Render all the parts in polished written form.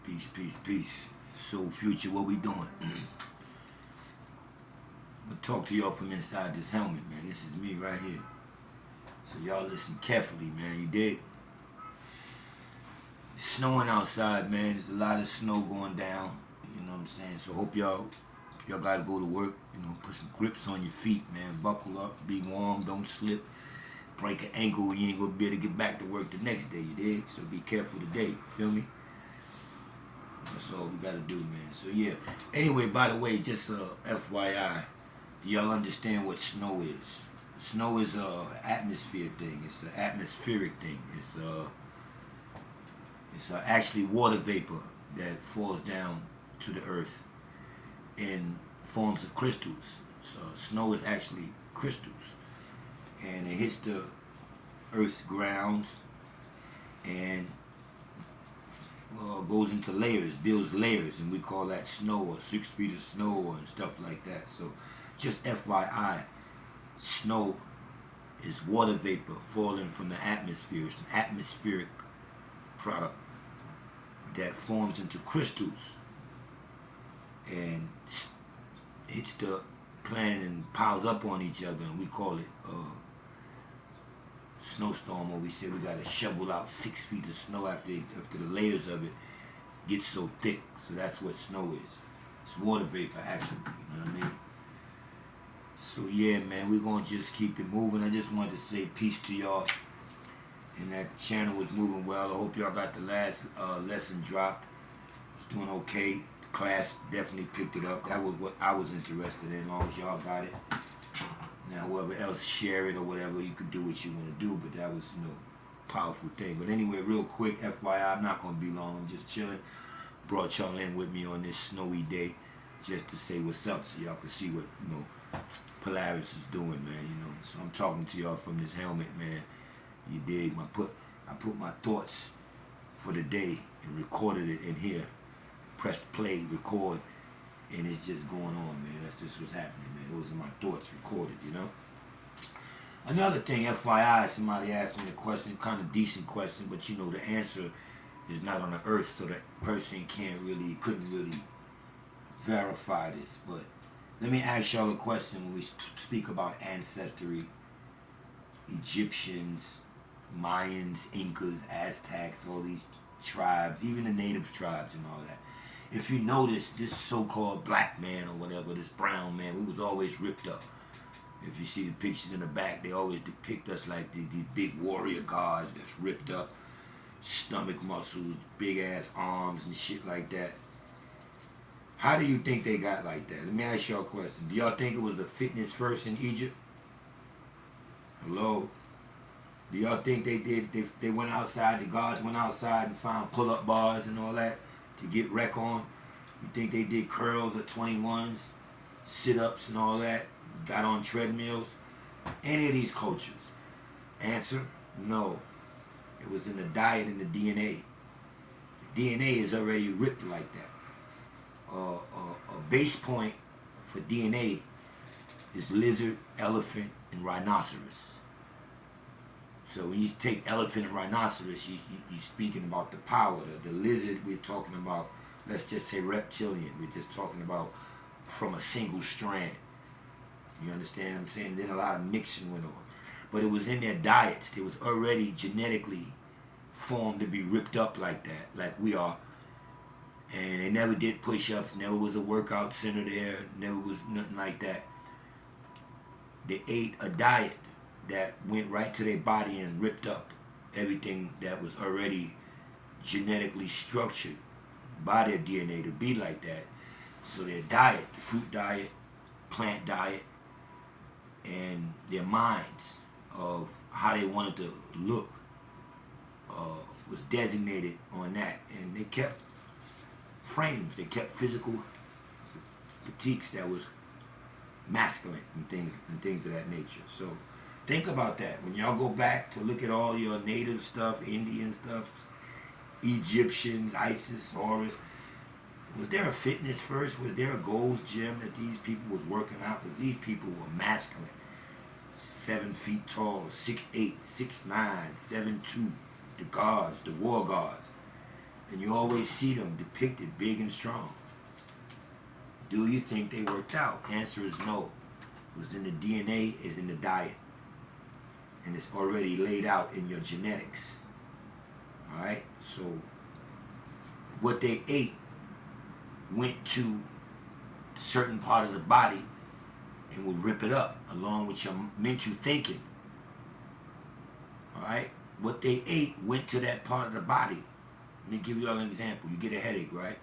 Peace, peace, peace. So, future, what we doing? I'm gonna talk to y'all from inside this helmet, man. This is me right here. So y'all listen carefully, man. You dig? It's snowing outside, man. There's a lot of snow going down. You know what I'm saying? So hope y'all gotta go to work, put some grips on your feet, man. Buckle up, be warm, don't slip. Break an ankle and you ain't gonna be able to get back to work the next day, you dig? So be careful today, you feel me? That's all we gotta do, man. So yeah. Anyway, by the way, just FYI, do y'all understand what snow is? Snow is a atmosphere thing. It's an atmospheric thing. It's actually water vapor that falls down to the earth in forms of crystals. So snow is actually crystals, and it hits the earth's grounds and goes into layers, builds layers, and we call that snow or 6 feet of snow and stuff like that. So just FYI, snow is water vapor falling from the atmosphere. It's an atmospheric product that forms into crystals and hits the planet and piles up on each other, and we call it snowstorm, or we say we gotta shovel out 6 feet of snow after the layers of it get so thick. So that's what snow is. It's water vapor, actually. You know what I mean? So yeah, man, we're gonna just keep it moving. I just wanted to say peace to y'all, and that the channel was moving well. I hope y'all got the last lesson dropped. It's doing okay. The class definitely picked it up. That was what I was interested in. As long as y'all got it. Now, whoever else share it or whatever, you can do what you want to do, but that was, powerful thing. But anyway, real quick, FYI, I'm not going to be long. I'm just chilling. Brought y'all in with me on this snowy day just to say what's up so y'all can see what, Polaris is doing, man, So I'm talking to y'all from this helmet, man. You dig? I put my thoughts for the day and recorded it in here. Pressed play, record, and it's just going on, man. That's just what's happening, man. Those are my thoughts recorded, Another thing, FYI, somebody asked me a question, kind of decent question, but the answer is not on the earth, so that person couldn't really verify this. But let me ask y'all a question when we speak about ancestry, Egyptians, Mayans, Incas, Aztecs, all these tribes, even the native tribes and all that. If you notice, this so-called black man or whatever, this brown man, we was always ripped up. If you see the pictures in the back, they always depict us like these big warrior gods that's ripped up, stomach muscles, big-ass arms and shit like that. How do you think they got like that? Let me ask y'all a question. Do y'all think it was the fitness first in Egypt? Hello? Do y'all think they went outside, the gods went outside and found pull-up bars and all that to get wreck on? You think they did curls at 21s, sit-ups and all that, got on treadmills? Any of these cultures? Answer, no. It was in the diet and the DNA. The DNA is already ripped like that. A base point for DNA is lizard, elephant, and rhinoceros. So when you take elephant and rhinoceros, you're speaking about the power. The lizard, we're talking about, let's just say reptilian. We're just talking about from a single strand. You understand what I'm saying? Then a lot of mixing went on. But it was in their diets. It was already genetically formed to be ripped up like that, like we are. And they never did push-ups, never was a workout center there, never was nothing like that. They ate a diet that went right to their body and ripped up everything that was already genetically structured by their DNA to be like that. So their diet, fruit diet, plant diet, and their minds of how they wanted to look was designated on that. And they kept frames, they kept physical critiques that was masculine and things of that nature. So think about that. When y'all go back to look at all your native stuff, Indian stuff, Egyptians, Isis, Horus, was there a fitness first? Was there a Gold's Gym that these people was working out? Because these people were masculine. 7 feet tall, 6'8", 6'9", 7'2", the gods, the war gods. And you always see them depicted big and strong. Do you think they worked out? Answer is no. It was in the DNA, is in the diet. And it's already laid out in your genetics. Alright? So, what they ate went to a certain part of the body and would rip it up along with your mental thinking. Alright? What they ate went to that part of the body. Let me give you all an example. You get a headache, right?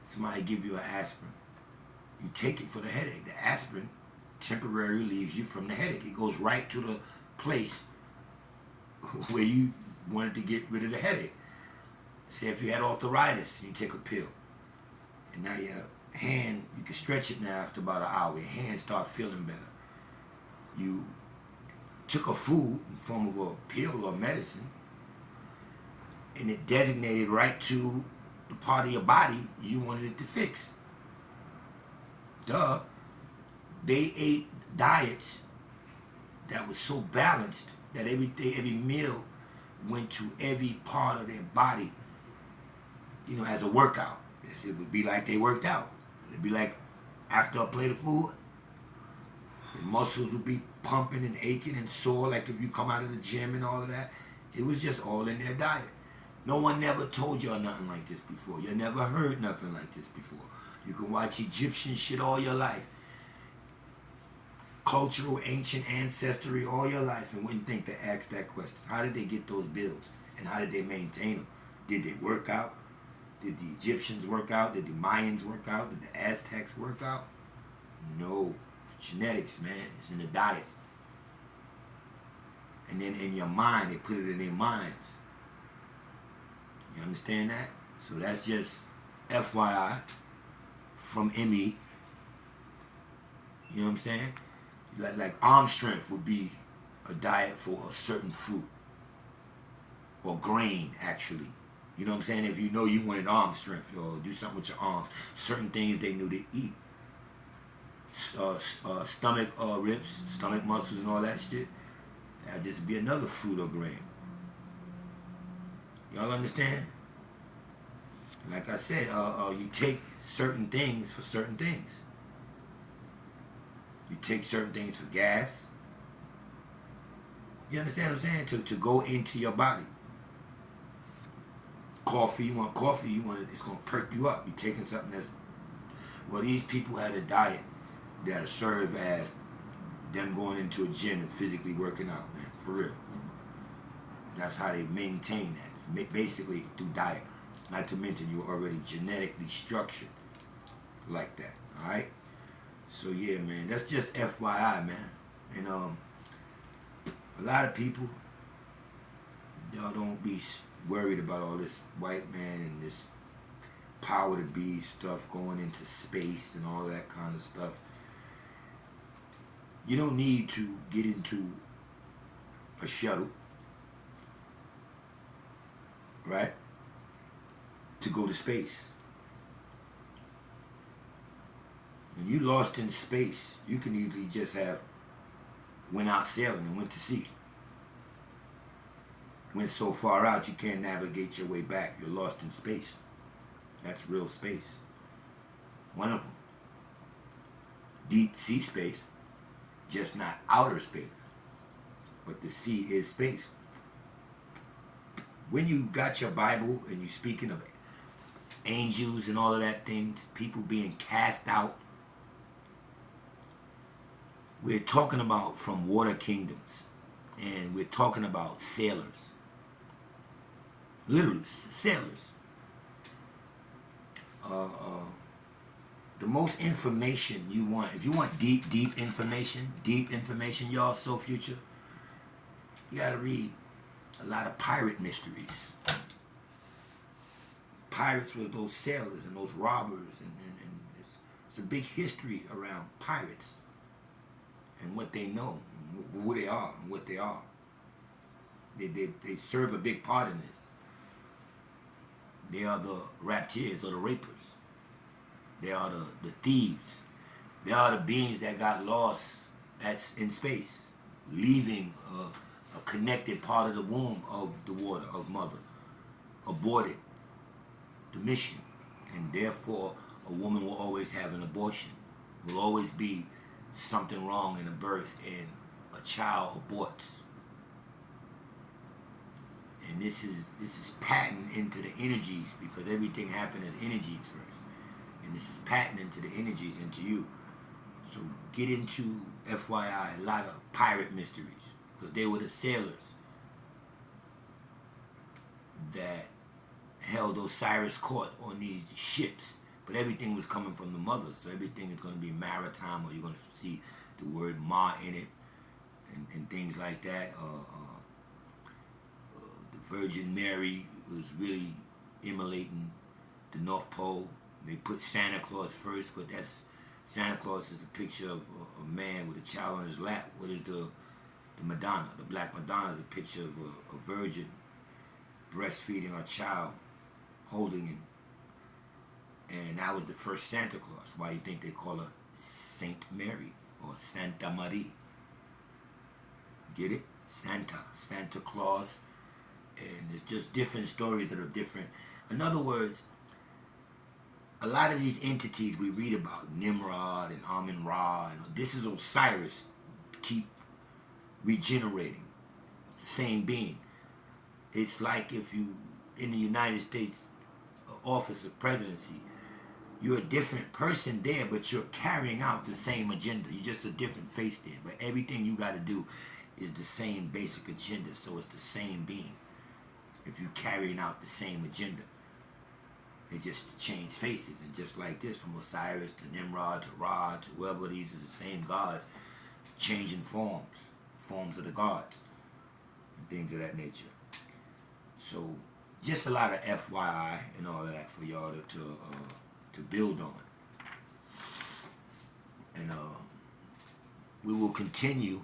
Somebody give you an aspirin. You take it for the headache. The aspirin temporarily leaves you from the headache. It goes right to the place where you wanted to get rid of the headache. Say if you had arthritis, you take a pill. And now your hand, you can stretch it now after about an hour. Your hands start feeling better. You took a food in the form of a pill or medicine, and it designated right to the part of your body you wanted it to fix. Duh. They ate diets that was so balanced that every meal went to every part of their body, you know, as a workout. It would be like they worked out. It'd be like after a plate of food, the muscles would be pumping and aching and sore like if you come out of the gym and all of that. It was just all in their diet. No one never told y'all nothing like this before. You never heard nothing like this before. You can watch Egyptian shit all your life. Cultural, ancient ancestry all your life, and wouldn't think to ask that question. How did they get those builds? And how did they maintain them? Did they work out? Did the Egyptians work out? Did the Mayans work out? Did the Aztecs work out? No. Genetics, man. It's in the diet. And then in your mind, they put it in their minds. You understand that? So that's just FYI from ME. You know what I'm saying? Like arm strength would be a diet for a certain fruit. Or grain, actually. You know what I'm saying? If you know you wanted arm strength or do something with your arms, certain things they knew to eat. Stomach ribs, stomach muscles and all that shit. That'd just be another fruit or grain. Y'all understand? Like I said, you take certain things for certain things. You take certain things for gas. You understand what I'm saying? To go into your body. Coffee, you want coffee, it's going to perk you up. You're taking something that's... Well, these people had a diet that'll serve as them going into a gym and physically working out, man. For real. That's how they maintain that. It's basically through diet. Not to mention you're already genetically structured like that. Alright? So yeah, man. That's just FYI, man. And a lot of people, y'all don't be worried about all this white man and this power to be stuff going into space and all that kind of stuff. You don't need to get into a shuttle, right, to go to space. When you lost in space, you can easily just have went out sailing and went to sea. Went so far out you can't navigate your way back. You're lost in space. That's real space. One of them. Deep sea space, just not outer space. But the sea is space. When you got your Bible and you speaking of angels and all of that things, people being cast out, we're talking about from water kingdoms. And we're talking about sailors. Literally, sailors. The most information you want, if you want deep information, y'all, so future, you gotta read a lot of pirate mysteries. Pirates were those sailors and those robbers, and it's a big history around pirates and what they know, who they are and what they are. They serve a big part in this. They are the raptors or the rapers. They are the thieves. They are the beings that got lost that's in space, leaving a connected part of the womb of the water, of mother, aborted the mission, and therefore a woman will always have an abortion. Will always be something wrong in a birth, and a child aborts. And this is patent into the energies, because everything happened as energies first, and this is patent into the energies into you. So get into F.Y.I. a lot of pirate mysteries, because they were the sailors that held Osiris court on these ships, but everything was coming from the mothers, so everything is going to be maritime, or you're going to see the word Ma in it, and things like that. The Virgin Mary was really immolating the North Pole. They put Santa Claus first, but Santa Claus is a picture of a man with a child on his lap. What is the Madonna? The Black Madonna is a picture of a virgin breastfeeding her child, holding him. And that was the first Santa Claus. Why you think they call her Saint Mary or Santa Marie? Get it? Santa Claus. And it's just different stories that are different. In other words, a lot of these entities we read about, Nimrod and Amun-Ra, and this is Osiris, keep regenerating. It's the same being. It's like if you, in the United States office of presidency, you're a different person there, but you're carrying out the same agenda. You're just a different face there, but everything you got to do is the same basic agenda, so it's the same being. If you're carrying out the same agenda, they just change faces, and just like this, from Osiris to Nimrod to Ra to whoever, these are the same gods, changing forms of the gods, and things of that nature. So, just a lot of FYI and all of that for y'all to build on, and we will continue.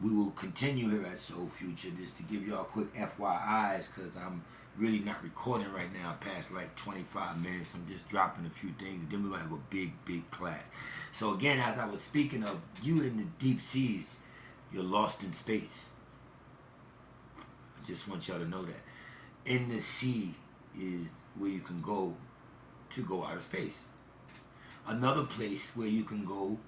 We will continue here at Soul Future, just to give y'all quick FYIs, because I'm really not recording right now past like 25 minutes. I'm just dropping a few things, and then we're going to have a big class. So again, as I was speaking of, you in the deep seas, you're lost in space. I just want y'all to know that. In the sea is where you can go to go out of space. Another place where you can go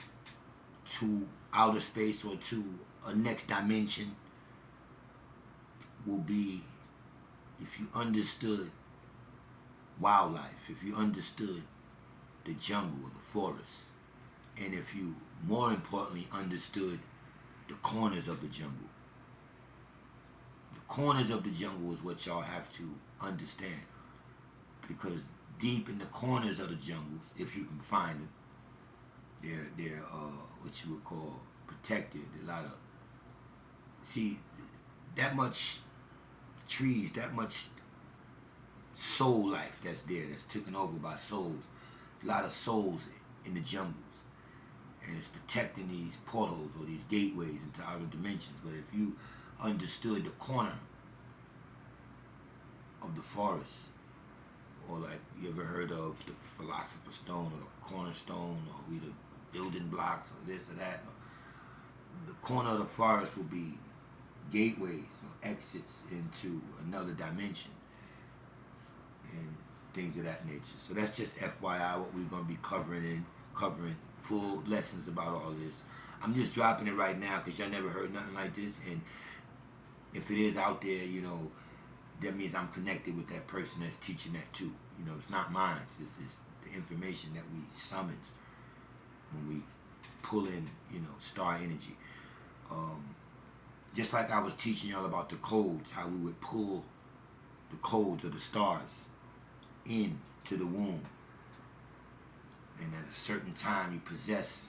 to outer space or to a next dimension will be if you understood wildlife, if you understood the jungle or the forest, and if you, more importantly, understood the corners of the jungle. The corners of the jungle is what y'all have to understand, because deep in the corners of the jungles, if you can find them, they're what you would call protected. A lot of, see, that much trees, that much soul life that's there, that's taken over by souls. A lot of souls in the jungles, and it's protecting these portals or these gateways into outer dimensions. But if you understood the corner of the forest, or like you ever heard of the philosopher's stone or the cornerstone, or we the building blocks or this or that, or the corner of the forest will be gateways or exits into another dimension and things of that nature. So that's just FYI what we're going to be covering full lessons about all this. I'm just dropping it right now because y'all never heard nothing like this, and if it is out there, you know, that means I'm connected with that person that's teaching that too. You know, it's not mine. It's the information that we summon when we pull in, you know, star energy. Just like I was teaching y'all about the codes, how we would pull the codes of the stars into the womb. And at a certain time, you possess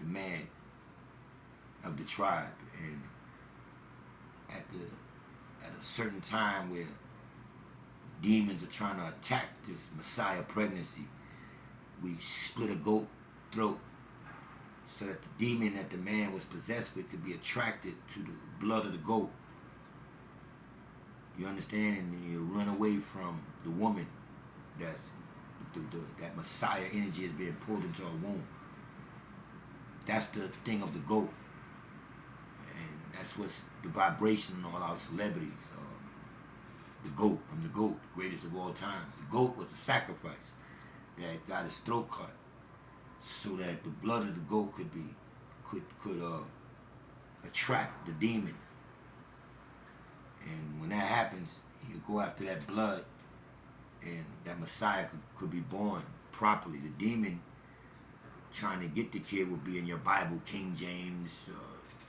the man of the tribe. And at a certain time where demons are trying to attack this Messiah pregnancy, we split a goat throat so that the demon that the man was possessed with could be attracted to the blood of the goat. You understand? And you run away from the woman that's that Messiah energy is being pulled into her womb. That's the thing of the goat. And that's what's the vibration in all our celebrities. The goat. I'm the goat, the greatest of all times. The goat was the sacrifice that got his throat cut, so that the blood of the goat could attract the demon. And when that happens, you go after that blood, and that Messiah could be born properly. The demon trying to get the kid will be in your Bible, King James,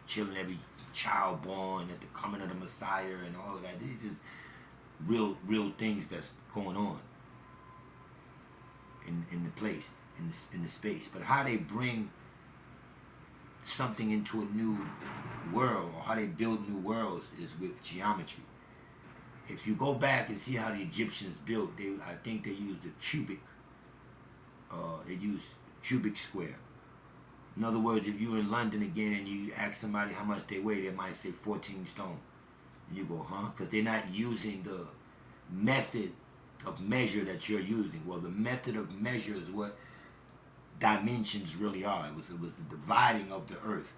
killing every child born at the coming of the Messiah and all of that. These is real things that's going on in the place, in the space. But how they bring something into a new world, or how they build new worlds, is with geometry. If you go back and see how the Egyptians built, I think they used the cubic. They used cubic square. In other words, if you're in London again and you ask somebody how much they weigh, they might say 14 stone. And you go, huh? Because they're not using the method of measure that you're using. Well, the method of measure is what dimensions really are. It was the dividing of the earth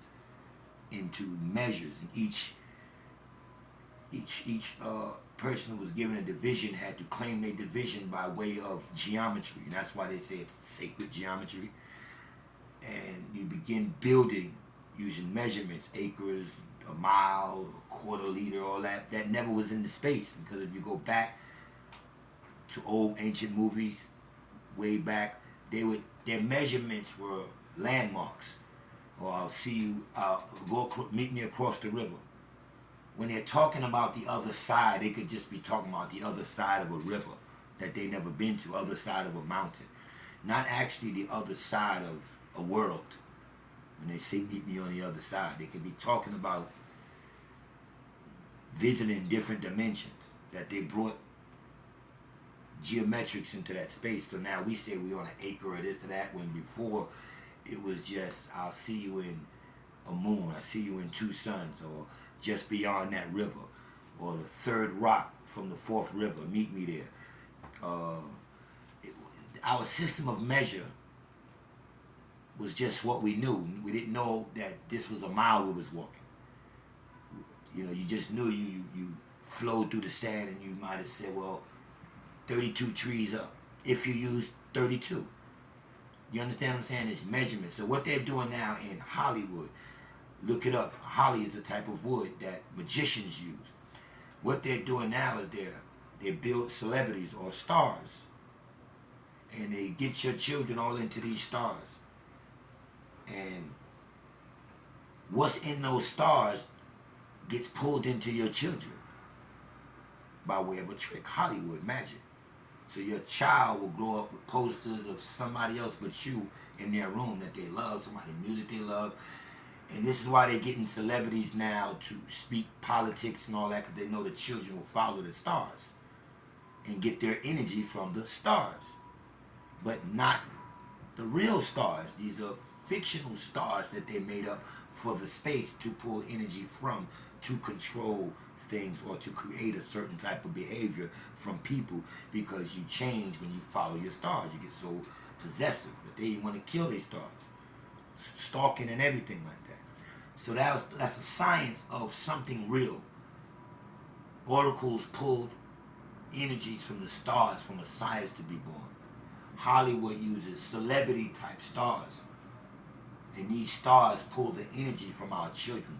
into measures, and each person who was given a division had to claim their division by way of geometry, and that's why they say it's sacred geometry. And you begin building using measurements, acres, a mile, a quarter liter, all that. That never was in the space, because if you go back to old ancient movies, way back, their measurements were landmarks. Or I'll see you, meet me across the river. When they're talking about the other side, they could just be talking about the other side of a river that they never been to, other side of a mountain. Not actually the other side of a world. When they say meet me on the other side, they could be talking about visiting different dimensions, that they brought geometrics into that space. So now we say we're on an acre or this or that, when before it was just, I'll see you in a moon, I'll see you in two suns, or just beyond that river, or the third rock from the fourth river, meet me there. Our system of measure was just what we knew. We didn't know that this was a mile we was walking. You know, you just knew you flowed through the sand, and you might have said, well, 32 trees up, if you use 32. You understand what I'm saying? It's measurement. So what they're doing now in Hollywood, look it up. Holly is a type of wood that magicians use. What they're doing now is they build celebrities or stars, and they get your children all into these stars. And what's in those stars gets pulled into your children by way of a trick, Hollywood magic. So your child will grow up with posters of somebody else but you in their room that they love, somebody's music they love. And this is why they're getting celebrities now to speak politics and all that, because they know the children will follow the stars and get their energy from the stars. But not the real stars. These are fictional stars that they made up for the space to pull energy from, to control things, or to create a certain type of behavior from people, because you change when you follow your stars. You get so possessive that they want to kill their stars, stalking and everything like that. So that's a science of something real. Oracles pulled energies from the stars for Messiahs to be born. Hollywood uses celebrity type stars, and these stars pull the energy from our children,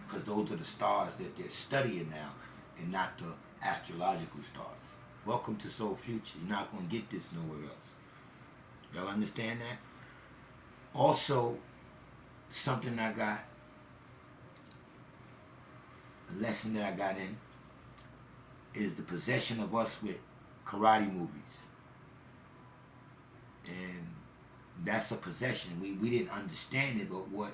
because those are the stars that they're studying now, and not the astrological stars. Welcome to Soul Future. You're not going to get this nowhere else. Y'all understand that? Also, something I got, a lesson that I got in, is the possession of us with karate movies. And that's a possession. We didn't understand it, but what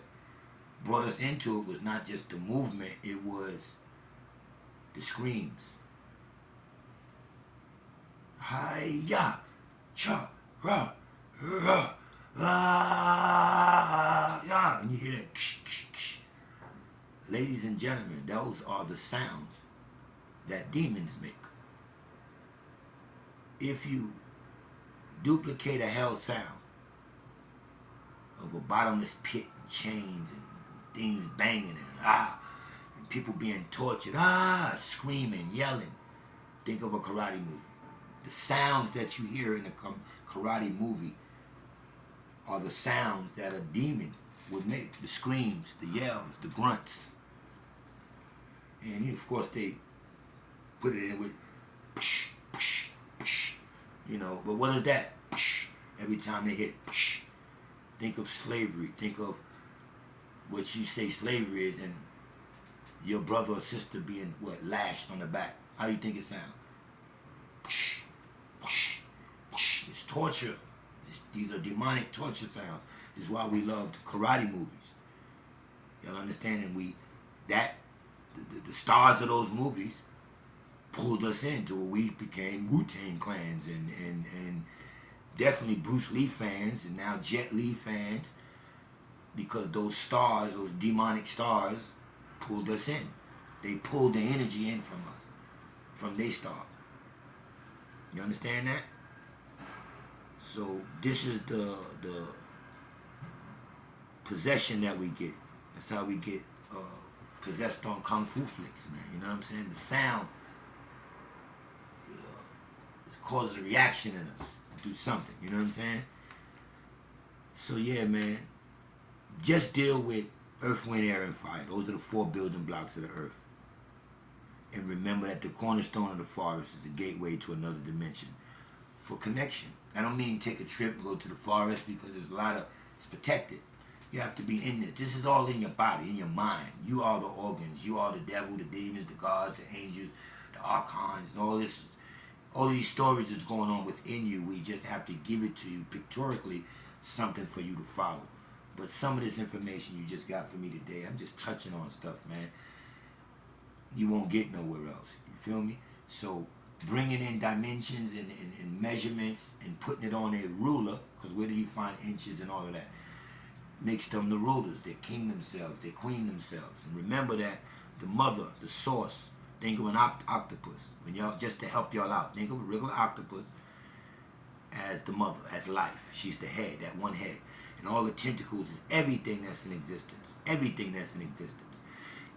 brought us into it was not just the movement, it was the screams. Hi-ya, cha, ra, ra, ah, ya. And you hear that ksh, ksh, ksh. Ladies and gentlemen, those are the sounds that demons make. If you duplicate a hell sound of a bottomless pit and chains and things banging and and people being tortured, screaming, yelling, Think of a karate movie. The sounds that you hear in a karate movie are the sounds that a demon would make. The screams, the yells, the grunts. And of course they put it in with psh, psh, psh, you know, but what is that? Psh, every time they hit psh. Think of slavery. Think of what you say slavery is, and your brother or sister being lashed on the back. How do you think it sounds? Psh, psh, psh. It's torture. These are demonic torture sounds. This is why we loved karate movies. Y'all understand? And the stars of those movies pulled us into it. We became Wu-Tang clans and definitely Bruce Lee fans, and now Jet Li fans, because those stars, those demonic stars, pulled us in. They pulled the energy in from us, from their star. You understand that? So this is the possession that we get. That's how we get possessed on Kung Fu flicks, man. You know what I'm saying? The sound it causes a reaction in us to do something. You know what I'm saying? So yeah, man. Just deal with earth, wind, air, and fire. Those are the 4 building blocks of the earth. And remember that the cornerstone of the forest is a gateway to another dimension for connection. I don't mean take a trip and go to the forest, because there's it's protected. You have to be in this. This is all in your body, in your mind. You are the organs. You are the devil, the demons, the gods, the angels, the archons, and all this. All these stories that's going on within you. We just have to give it to you pictorically, something for you to follow. But some of this information you just got for me today, I'm just touching on stuff, man. You won't get nowhere else. You feel me? So bringing in dimensions and measurements and putting it on a ruler, because where do you find inches and all of that? Makes them the rulers. They king themselves. They queen themselves. And remember that the mother, the source, think of an octopus. When y'all, just to help y'all out, think of a regular octopus as the mother, as life. She's the head, that one head. And all the tentacles is everything that's in existence. Everything that's in existence.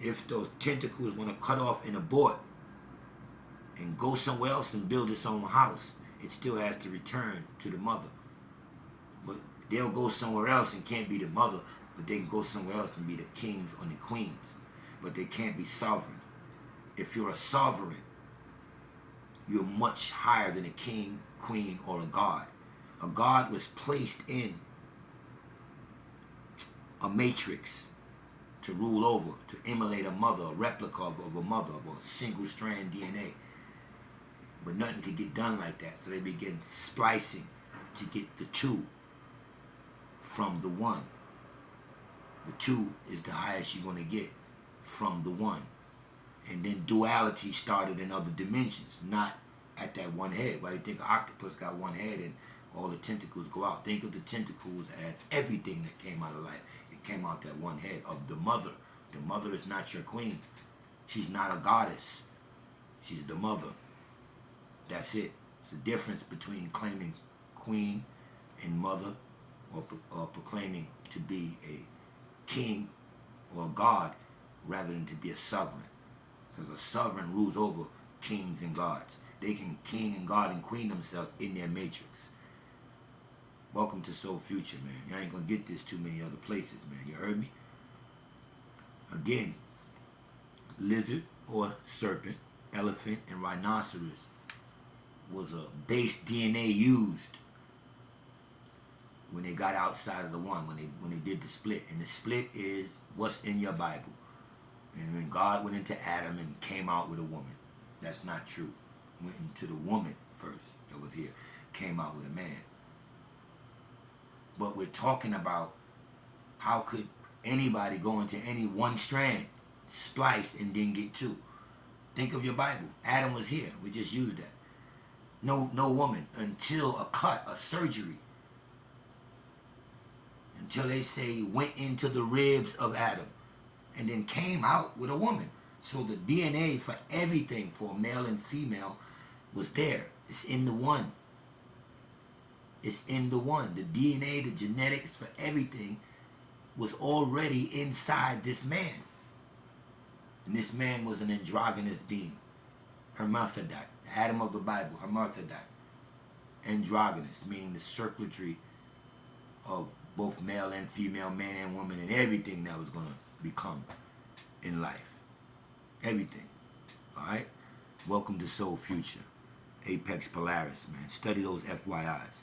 If those tentacles want to cut off and abort and go somewhere else and build its own house, it still has to return to the mother. But they'll go somewhere else and can't be the mother, but they can go somewhere else and be the kings or the queens. But they can't be sovereign. If you're a sovereign, you're much higher than a king, queen, or a god. A god was placed in a matrix to rule over, to emulate a mother, a replica of a mother, of a single strand DNA. But nothing could get done like that, so they begin splicing to get the 2 from the 1. The 2 is the highest you're going to get from the 1. And then duality started in other dimensions, not at that one head. Why do you think an octopus got one head and all the tentacles go out? Think of the tentacles as everything that came out of life. It came out that one head of the mother. The mother is not your queen. She's not a goddess. She's the mother. That's it. It's the difference between claiming queen and mother, or proclaiming to be a king or a god rather than to be a sovereign. Because a sovereign rules over kings and gods. They can king and god and queen themselves in their matrix. Welcome to Soul Future, man. You ain't gonna get this too many other places, man. You heard me? Again, lizard or serpent, elephant, and rhinoceros was a base DNA used when they got outside of the one, when they did the split. And the split is what's in your Bible. And when God went into Adam and came out with a woman. That's not true. Went into the woman first that was here. Came out with a man. But we're talking about how could anybody go into any one strand, splice, and then get 2. Think of your Bible. Adam was here. We just used that. No woman until a cut, a surgery. Until they say went into the ribs of Adam and then came out with a woman. So the DNA for everything, for male and female, was there. It's in the one. It's in the one. The DNA, the genetics for everything was already inside this man. And this man was an androgynous being. Hermaphrodite. Adam of the Bible, hermaphrodite. Androgynous, meaning the circuitry of both male and female, man and woman, and everything that was going to become in life. Everything. Alright? Welcome to Soul Future. Apex Polaris, man. Study those F.Y.Is.